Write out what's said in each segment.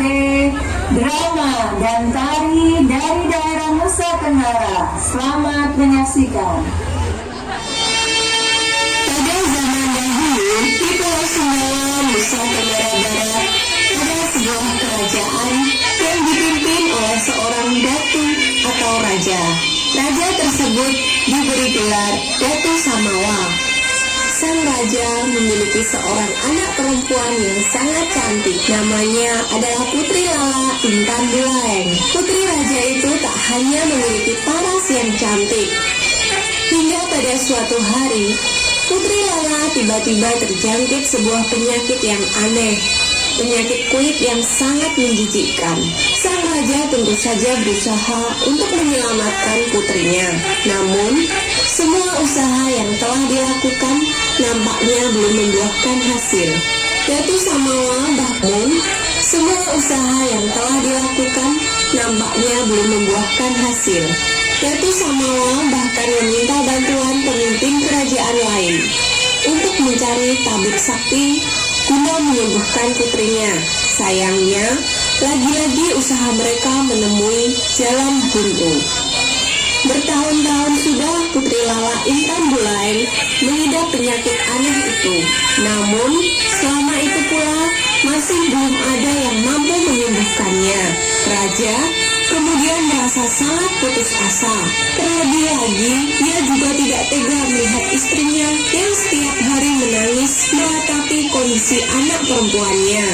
sebagai drama dan tari dari daerah Nusa Tenggara. Selamat menyaksikan. Pada zaman dahulu, di Pulau Sumbawa, Nusa Tenggara Barat, ada sebuah kerajaan yang dipimpin oleh seorang datu atau raja. Raja tersebut diberi gelar Datu Samawa. Sang raja memiliki seorang anak perempuan yang sangat cantik. Namanya adalah Putri Lala Intan Bulaeng. Putri raja itu tak hanya memiliki paras yang cantik. Hingga pada suatu hari, Putri Lala tiba-tiba terjangkit sebuah penyakit yang aneh. Penyakit kulit yang sangat menjijikkan. Sang raja tentu saja berusaha untuk menyelamatkan putrinya. Namun, semua usaha yang telah dilakukan nampaknya belum membuahkan hasil. Datu Samawa bahkan semua usaha yang telah dilakukan nampaknya belum membuahkan hasil. Datu Samawa bahkan meminta bantuan pemimpin kerajaan lain untuk mencari tabib sakti guna menyembuhkan putrinya. Sayangnya, lagi-lagi usaha mereka menemui jalan buntu. Bertahun-tahun sudah Putri Lala Intan Bulaeng mengidap penyakit aneh itu. Namun, selama itu pula masih belum ada yang mampu menyembuhkannya. Raja kemudian merasa sangat putus asa. Terlebih lagi, ia juga tidak tega melihat istrinya yang setiap hari menangis meratapi kondisi anak perempuannya.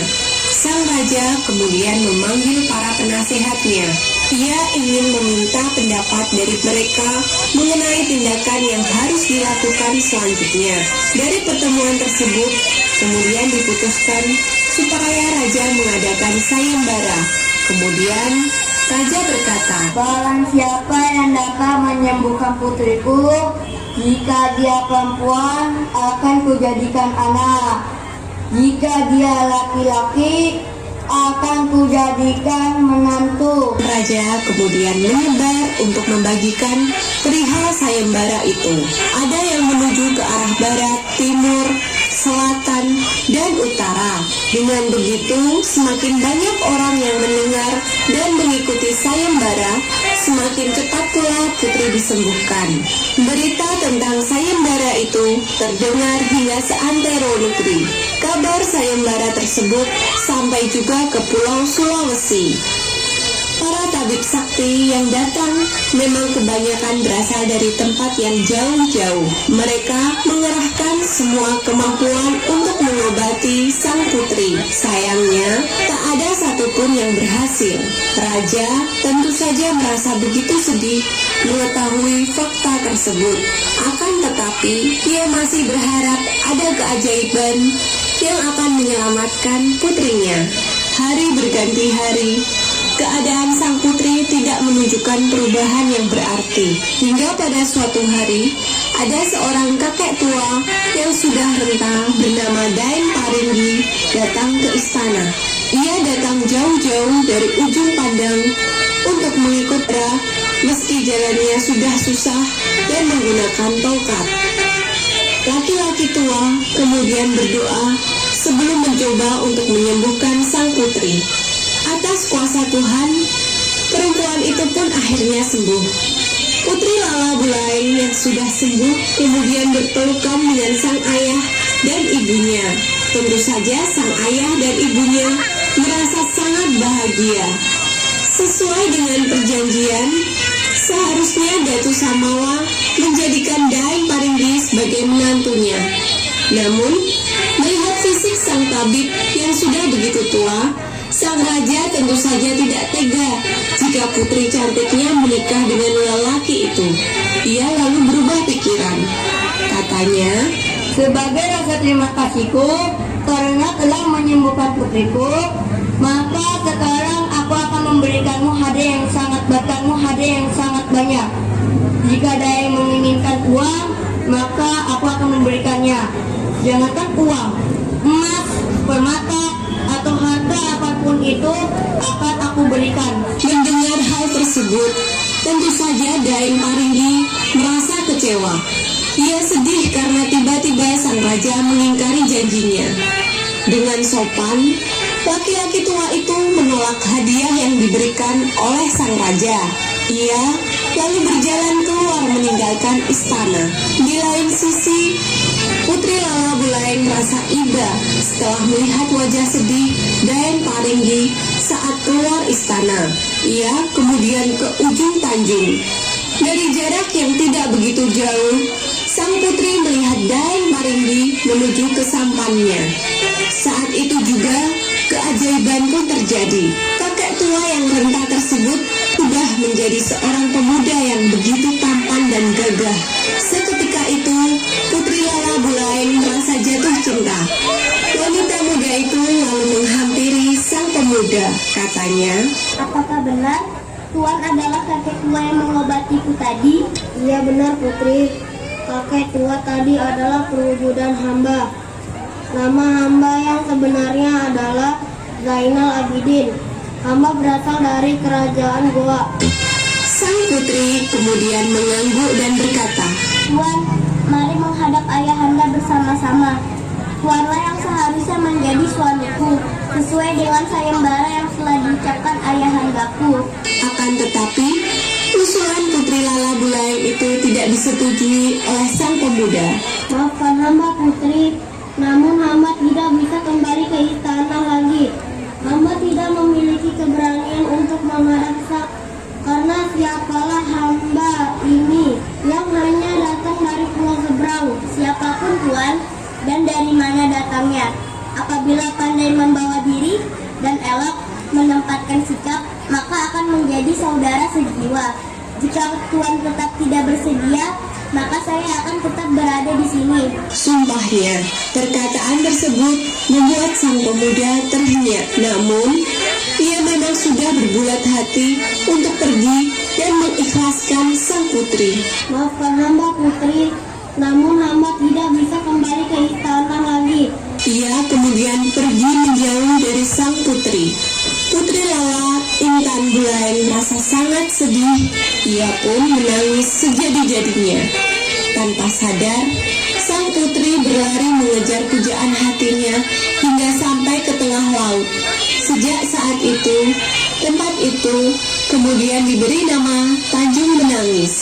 Sang raja kemudian memanggil para penasehatnya. Ia ingin meminta pendapat dari mereka mengenai tindakan yang harus dilakukan selanjutnya. Dari pertemuan tersebut, kemudian diputuskan supaya raja mengadakan sayembara. Kemudian raja berkata, "Barang siapa yang dapat menyembuhkan putriku, jika dia perempuan akan kujadikan anak. Jika dia laki-laki, akan kujadikan menantu." Raja kemudian menyebar untuk membagikan perihal sayembara itu. Ada yang menuju ke arah barat, timur, selatan, dan utara. Dengan begitu, semakin banyak orang yang mendengar dan mengikuti sayembara, semakin cepat pula putri disembuhkan. Berita tentang sayembara itu terdengar hingga seantero negeri. Kabar sayembara tersebut sampai juga ke Pulau Sulawesi. Para tabib sakti yang datang memang kebanyakan berasal dari tempat yang jauh-jauh. Mereka mengerahkan semua kemampuan untuk mengobati sang putri. Sayangnya, tak ada satupun yang berhasil. Raja tentu saja merasa begitu sedih mengetahui fakta tersebut. Akan tetapi, ia masih berharap ada keajaiban yang akan menyelamatkan putrinya. Hari berganti hari, keadaan sang putri tidak menunjukkan perubahan yang berarti. Hingga pada suatu hari, ada seorang kakek tua yang sudah renta bernama Daeng Paringgi datang ke istana. Ia datang jauh-jauh dari ujung pandang untuk mengikut Ra, meski jalannya sudah susah dan menggunakan tongkat. Laki-laki tua kemudian berdoa sebelum mencoba untuk menyembuhkan sang putri. Atas kuasa Tuhan, perempuan itu pun akhirnya sembuh. Putri Lala Bulaeng yang sudah sembuh kemudian berpelukan dengan sang ayah dan ibunya. Tentu saja sang ayah dan ibunya merasa sangat bahagia. Sesuai dengan perjanjian, seharusnya Datu Samawa menjadikan Daeng Paringgi sebagai menantunya. Namun, melihat fisik sang tabib yang sudah begitu tua, sang raja tentu saja tidak tega jika putri cantiknya menikah dengan lelaki itu. Ia lalu berubah pikiran. Katanya, "Sebagai rasa terima kasihku karena telah menyembuhkan putriku, maka sekarang aku akan memberikanmu hadiah yang sangat banyak. Jika Daeng menginginkan uang, maka aku akan memberikannya. Jangankan uang, emas, permata, atau harta apapun itu akan aku berikan." mendengar hal tersebut, tentu saja Daeng Paringgi merasa kecewa. Ia sedih karena tiba-tiba sang raja mengingkari janjinya. Dengan sopan, Laki-laki tua itu menolak hadiah yang diberikan oleh sang raja. Ia lalu berjalan keluar meninggalkan istana. Di lain sisi, Putri Lala Bulaeng merasa iba setelah melihat wajah sedih Daeng Paringgi saat keluar istana. Ia kemudian ke ujung Tanjung. Dari jarak yang tidak begitu jauh, sang putri melihat Daeng Paringgi menuju ke sampannya. Saat itu juga keajaiban pun terjadi. Kakek tua yang renta tersebut sudah menjadi seorang pemuda yang begitu tampan dan gagah. Seketika itu, Putri Lala Bulaeng merasa jatuh cinta. Wanita muda itu lalu menghampiri sang pemuda. Katanya, Apakah benar Tuan adalah kakek tua yang mengobatiku tadi? Iya benar Putri. Kakek tua tadi adalah perwujudan hamba. Nama hamba yang sebenarnya adalah Zainal Abidin. Hamba berasal dari kerajaan Goa. sang putri kemudian mengangguk dan berkata, Tuan, mari menghadap ayahanda bersama-sama. Tuanlah yang seharusnya menjadi suamiku, sesuai dengan sayembara yang telah diucapkan ayahandaku. akan tetapi usulan Putri Lala Bulaeng itu tidak disetujui oleh sang pemuda. Maafkan hamba Putri, namun hamba tidak bisa kembali ke istana lagi. Hamba tidak memiliki keberanian untuk menghadap karena siapalah hamba ini yang hanya datang dari pulau seberang. Siapapun Tuan, dan dari mana datangnya? Apabila pandai membawa diri dan elok menempatkan sikap, maka akan menjadi saudara sejiwa. Jika Tuan tetap tidak bersedia, maka saya akan tetap berada di sini. Sumpahnya, perkataan tersebut membuat sang pemuda terhenyak. Namun, ia memang sudah berbulat hati untuk pergi dan mengikhlaskan sang putri. Maafkan hamba Putri, namun hamba tidak bisa kembali ke istana lagi. Ia kemudian pergi menjauh dari sang putri. Putri Lala Intan Bulaeng merasa sangat sedih. Ia pun menangis sejadi-jadinya. Tanpa sadar, sang putri berlari mengejar pujaan hatinya hingga sampai ke tengah laut. Sejak saat itu, tempat itu kemudian diberi nama Tanjung Menangis.